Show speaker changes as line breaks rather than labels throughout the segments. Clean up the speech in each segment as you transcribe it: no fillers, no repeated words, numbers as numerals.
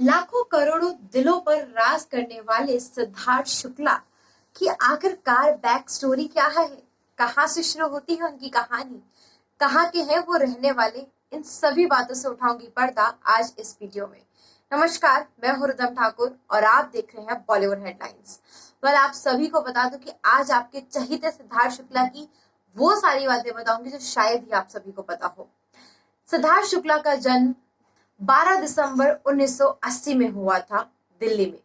लाखों करोड़ों दिलों पर राज करने वाले सिद्धार्थ शुक्ला की आखिरकार बैक स्टोरी क्या है? कहाँ से शुरू होती है उनकी कहानी? कहाँ के हैं वो रहने वाले? इन सभी बातों से उठाऊंगी पर्दा आज इस वीडियो में। नमस्कार, मैं हूं रुदम ठाकुर और आप देख रहे हैं बॉलीवुड हेडलाइंस। आप सभी को बता दूं कि आज आपके चहीते सिद्धार्थ शुक्ला की वो सारी बातें बताऊंगी जो शायद ही आप सभी को पता हो। सिद्धार्थ शुक्ला का जन्म 12 दिसंबर 1980 में हुआ था दिल्ली में।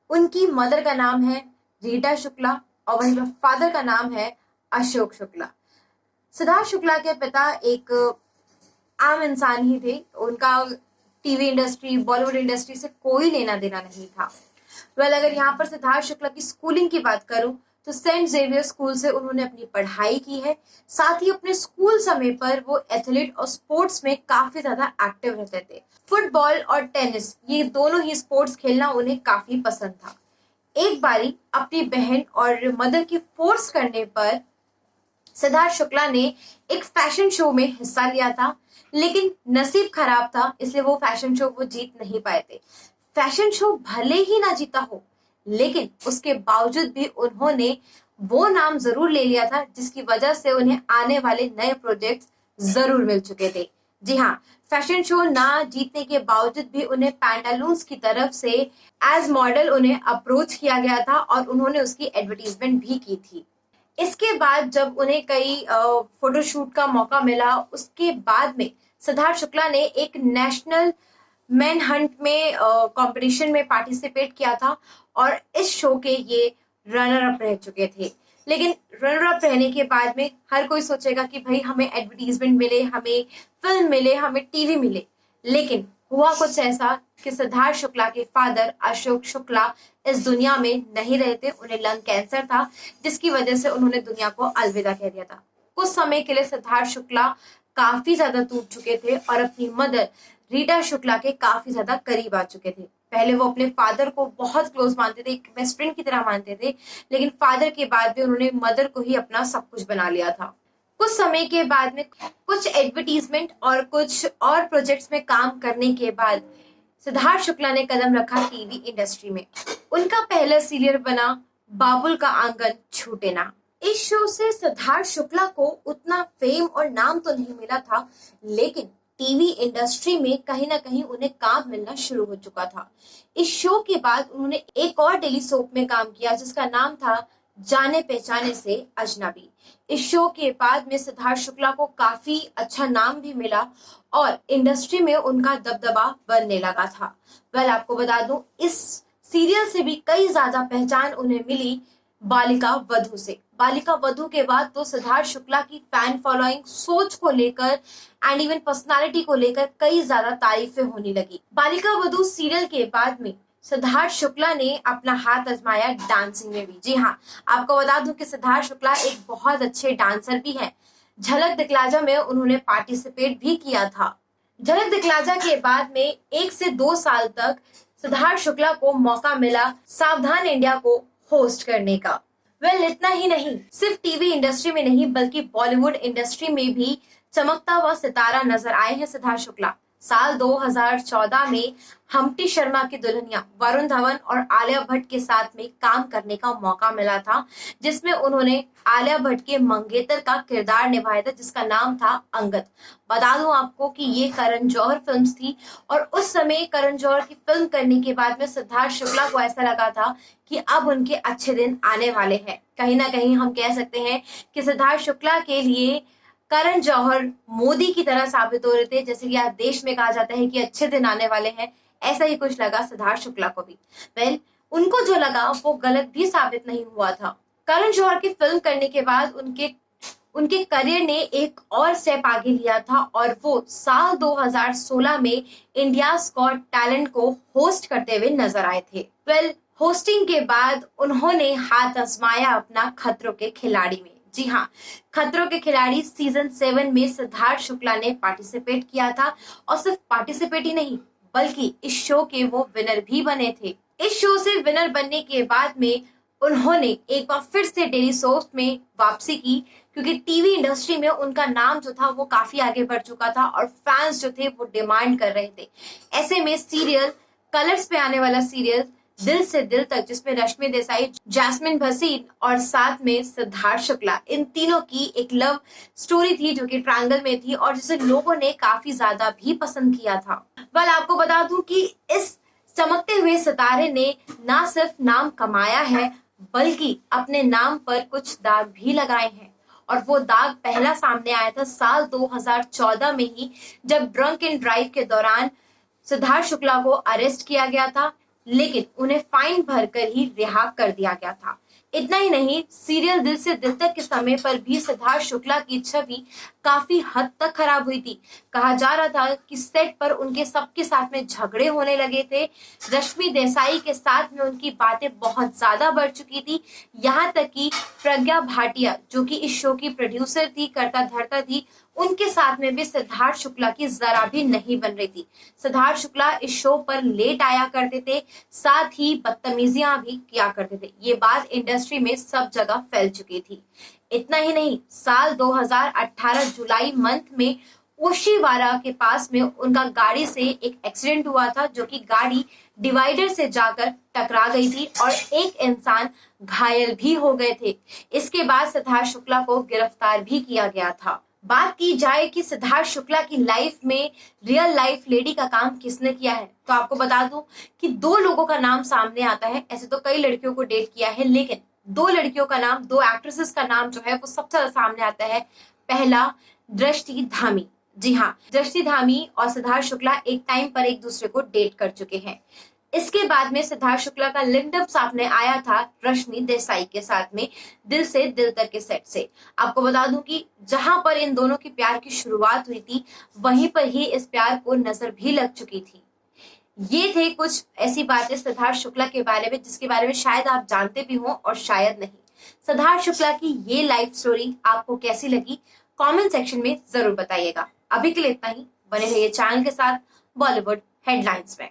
उनकी मदर का नाम है रीटा शुक्ला और वहीं पर फादर का नाम है अशोक शुक्ला। सिद्धार्थ शुक्ला के पिता एक आम इंसान ही थे। उनका टीवी इंडस्ट्री, बॉलीवुड इंडस्ट्री से कोई लेना देना नहीं था। अगर यहाँ पर सिद्धार्थ शुक्ला की स्कूलिंग की बात करूं तो सेंट जेवियर स्कूल से उन्होंने अपनी पढ़ाई की है। साथ ही अपने स्कूल समय पर वो एथलीट और स्पोर्ट्स में काफी ज्यादा एक्टिव रहते थे। फुटबॉल और टेनिस, ये दोनों ही स्पोर्ट्स खेलना उन्हें काफी पसंद था। एक बारी अपनी बहन और मदर की फोर्स करने पर सिद्धार्थ शुक्ला ने एक फैशन शो में हिस्सा लिया था, लेकिन नसीब खराब था, इसलिए वो फैशन शो वो जीत नहीं पाए थे। फैशन शो भले ही ना जीता हो, लेकिन उसके बावजूद भी उन्होंने वो नाम जरूर ले लिया था जिसकी वजह से उन्हें आने वाले नए प्रोजेक्ट्स जरूर मिल चुके थे। जी हाँ, फैशन शो ना जीतने के बावजूद भी उन्हें पैंटालून्स की तरफ से एज मॉडल उन्हें अप्रोच किया गया था और उन्होंने उसकी एडवर्टीजमेंट भी की थी। इसके बाद जब उन्हें कई फोटोशूट का मौका मिला, उसके बाद में सिद्धार्थ शुक्ला ने एक नेशनल मैन हंट में कंपटीशन में पार्टिसिपेट किया था और इस शो के ये रनर अप रह चुके थे। लेकिन रनर अप रहने के बाद में हर कोई सोचेगा कि भाई हमें एडवर्टीजमेंट मिले, हमें फिल्म मिले, हमें टीवी मिले, लेकिन हुआ कुछ ऐसा कि सिद्धार्थ शुक्ला के फादर अशोक शुक्ला इस दुनिया में नहीं रहे थे। उन्हें लंग कैंसर था, जिसकी वजह से उन्होंने दुनिया को अलविदा कह दिया था। कुछ समय के लिए सिद्धार्थ शुक्ला काफी ज्यादा टूट चुके थे और अपनी मदर रीटा शुक्ला के काफी ज्यादा करीब आ चुके थे। पहले वो अपने फादर को बहुत क्लोज मानते थे, एक बेस्ट फ्रेंड की तरह मानते थे, लेकिन फादर के बाद भी उन्होंने मदर को ही अपना सब कुछ बना लिया था। कुछ समय के बाद में कुछ एडवर्टीजमेंट और कुछ और प्रोजेक्ट्स में काम करने के बाद सिद्धार्थ शुक्ला ने कदम रखा टीवी इंडस्ट्री में। उनका पहला सीरियल बना बाबुल का आंगन छूटे ना। इस शो से सिद्धार्थ शुक्ला को उतना फेम और नाम तो नहीं मिला था, लेकिन टीवी इंडस्ट्री में कहीं ना कहीं उन्हें काम मिलना शुरू हो चुका था। इस शो के बाद उन्होंने एक और डेली सोप में काम किया जिसका नाम था जाने पहचाने से अजनबी। इस शो के बाद में सिद्धार्थ शुक्ला को काफी अच्छा नाम भी मिला और इंडस्ट्री में उनका दबदबा बनने लगा था। आपको बता दूं, इस सीरियल से भी कई ज्यादा पहचान उन्हें मिली बालिका वधू से। बालिका वधू के बाद तो सिद्धार्थ शुक्ला की फैन फॉलोइंग, सोच को लेकर एंड इवन पर्सनालिटी को लेकर कई ज्यादा तारीफें होने लगी। बालिका वधू सीरियल के बाद में सिद्धार्थ शुक्ला ने अपना हाथ आजमाया डांसिंग में भी। जी हाँ, आपको बता दूं कि सिद्धार्थ शुक्ला एक बहुत अच्छे डांसर भी हैं। झलक दिखलाजा में उन्होंने पार्टिसिपेट भी किया था। झलक दिखलाजा के बाद में 1 से 2 साल तक सिद्धार्थ शुक्ला को मौका मिला सावधान इंडिया को होस्ट करने का। इतना ही नहीं, सिर्फ टीवी इंडस्ट्री में नहीं बल्कि बॉलीवुड इंडस्ट्री में भी चमकता हुआ सितारा नजर आए हैं सिद्धार्थ शुक्ला। साल 2014 में हम्टी शर्मा की दुल्हनिया वरुण धवन और आलिया भट्ट के साथ में काम करने का मौका मिला था, जिसमें उन्होंने आलिया भट्ट के मंगेतर का किरदार निभाया था जिसका नाम था अंगद। बता दूं आपको कि ये करण जौहर फिल्म थी और उस समय करण जौहर की फिल्म करने के बाद में सिद्धार्थ शुक्ला को ऐसा लगा था कि अब उनके अच्छे दिन आने वाले हैं। कहीं ना कहीं हम कह सकते हैं कि सिद्धार्थ शुक्ला के लिए करण जौहर मोदी की तरह साबित हो रहे थे। जैसे कि आज देश में कहा जाता है कि अच्छे दिन आने वाले हैं, ऐसा ही कुछ लगा सिद्धार्थ शुक्ला को भी। उनको जो लगा वो गलत भी साबित नहीं हुआ था। करण जौहर की फिल्म करने के बाद उनके करियर ने एक और स्टेप आगे लिया था और वो साल 2016 में इंडियाज गॉट टैलेंट को होस्ट करते हुए नजर आए थे। होस्टिंग के बाद उन्होंने हाथ आजमाया अपना खतरों के खिलाड़ी में। जी हाँ, खतरों के खिलाड़ी सीजन 7 में सिद्धार्थ शुक्ला ने पार्टिसिपेट किया था और सिर्फ पार्टिसिपेट ही नहीं बल्कि इस शो के वो विनर भी बने थे। इस शो से विनर बनने के बाद में उन्होंने एक बार फिर से डेली सोप में वापसी की, क्योंकि टीवी इंडस्ट्री में उनका नाम जो था वो काफी आगे बढ़ चुका था और फैंस जो थे वो डिमांड कर रहे थे। ऐसे में सीरियल कलर्स पे आने वाला सीरियल दिल से दिल तक, जिसमें रश्मि देसाई, जैस्मिन भसीन और साथ में सिद्धार्थ शुक्ला, इन तीनों की एक लव स्टोरी थी जो कि ट्रायंगल में थी और जिसे लोगों ने काफी ज्यादा भी पसंद किया था। आपको बता दूं कि इस चमकते हुए सितारे ने ना सिर्फ नाम कमाया है बल्कि अपने नाम पर कुछ दाग भी लगाए हैं। और वो दाग पहला सामने आया था साल 2014 में ही, जब ड्रंक एंड ड्राइव के दौरान सिद्धार्थ शुक्ला को अरेस्ट किया गया था, लेकिन उन्हें फाइन भरकर ही रिहा कर दिया गया था। इतना ही नहीं, सीरियल दिल से दिल तक के समय पर भी सिद्धार्थ शुक्ला की छवि काफी हद तक खराब हुई थी। कहा जा रहा था कि सेट पर उनके सबके साथ में झगड़े होने लगे थे। रश्मि देसाई के साथ में उनकी बातें बहुत ज्यादा बढ़ चुकी थी। यहाँ तक कि प्रज्ञा भाटिया, जो कि इस शो की प्रोड्यूसर थी, करता धरता थी, उनके साथ में भी सिद्धार्थ शुक्ला की जरा भी नहीं बन रही थी। सिद्धार्थ शुक्ला इस शो पर लेट आया करते थे, साथ ही बदतमीजियां भी किया करते थे। ये बात इंडस्ट्री में सब जगह फैल चुकी थी। इतना ही नहीं, साल 2018 जुलाई मंथ में ओशीवारा के पास में उनका गाड़ी से एक एक्सीडेंट हुआ था, जो कि गाड़ी डिवाइडर से जाकर टकरा गई थी और एक इंसान घायल भी हो गए थे। इसके बाद सिद्धार्थ शुक्ला को गिरफ्तार भी किया गया था। बात की जाए कि सिद्धार्थ शुक्ला की लाइफ में रियल लाइफ लेडी का काम किसने किया है, तो आपको बता दूं कि दो लोगों का नाम सामने आता है। ऐसे तो कई लड़कियों को डेट किया है, लेकिन दो लड़कियों का नाम, दो एक्ट्रेसेस का नाम जो है वो सबसे ज्यादा सामने आता है। पहला, दृष्टि धामी। जी हाँ, दृष्टि धामी और सिद्धार्थ शुक्ला एक टाइम पर एक दूसरे को डेट कर चुके हैं। इसके बाद में सिद्धार्थ शुक्ला का लिंकअप सामने आया था रश्मि देसाई के साथ में दिल से दिल तक के सेट से। आपको बता दूं कि जहां पर इन दोनों की प्यार की शुरुआत हुई थी, वहीं पर ही इस प्यार को नजर भी लग चुकी थी। ये थे कुछ ऐसी बातें सिद्धार्थ शुक्ला के बारे में जिसके बारे में शायद आप जानते भी हो और शायद नहीं। सिद्धार्थ शुक्ला की ये लाइफ स्टोरी आपको कैसी लगी, कमेंट सेक्शन में जरूर बताइएगा। अभी के लिए इतना ही। बने रहिए चैनल के साथ बॉलीवुड हेडलाइंस में।